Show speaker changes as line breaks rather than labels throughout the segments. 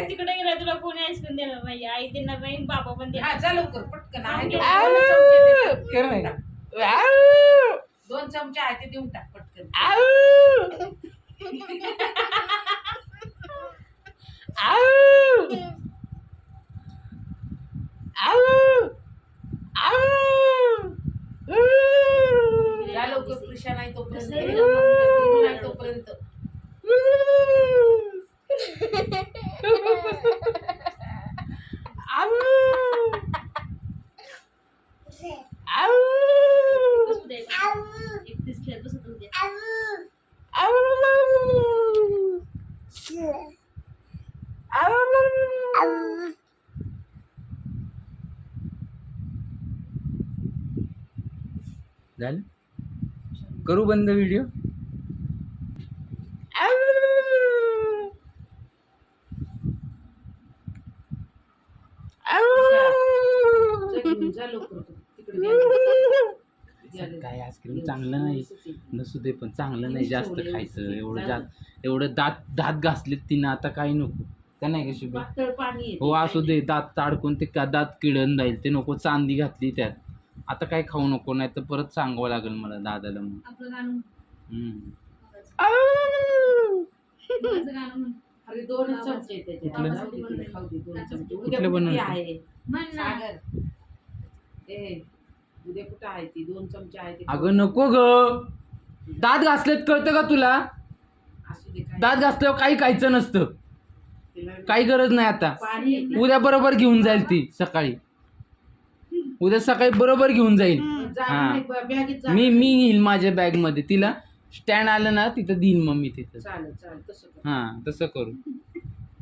तिकडे गेला तुला कोणी आईस्क्रीम देणार नाही. आई देणार नाही, बाबा पण देणार.
जा लवकर पटकन. दोन चमचे आहे ते देऊन टाक पटकन. जा लवकर कृषा नाही तोपर्यंत नाही तोपर्यंत.
बसू दे. एकटीच खेळत बसत होते.
झालं करू बंद व्हिडिओ.
जा लवकर तिकडे.
काय आईस्क्रीम चांगलं नाही नसू दे पण चांगलं नाही जास्त खायचं. एवढं दात घासलेत तिनं आता काही नको का नाही कशी
पातळ पाणी.
हो असू दे. दात ताडकून ते दात किडन जाईल ते नको. चांदी घातली त्यात आता काय खाऊ नको नाही तर परत सांगावं लागेल मला दादाला. मग
आपलं गाणं
अरे 2 चमचे त्याच्यात. दोन चमचे. उद्या
कुठलं बनवलं?
कुठे आहे
म्हण ना.
सागर? उद्या कुठं आहे ती? 2 चमचे आहे ते.
अगं नको ग. दात घासलेत कळतं का तुला?
असू दे काय.
दात घासल्यावर काही खायचं नसतं. काही गरज नाही आता.
पाणी येते.
उद्या बरोबर घेऊन जाईल ती सकाळी. उद्या सकाळी बरोबर घेऊन जाईल.
जागा
हा.
नाही, बॅगेत जागा
मी
नाही.
येईल माझ्या बॅग मध्ये. तिला स्टँड आलं ना तिथं देईन मग मी तिथं.
चालेल तसं कर.
हा तसं करू.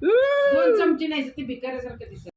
2 चमचे नाही ते भिकाऱ्यासारखं दिसत.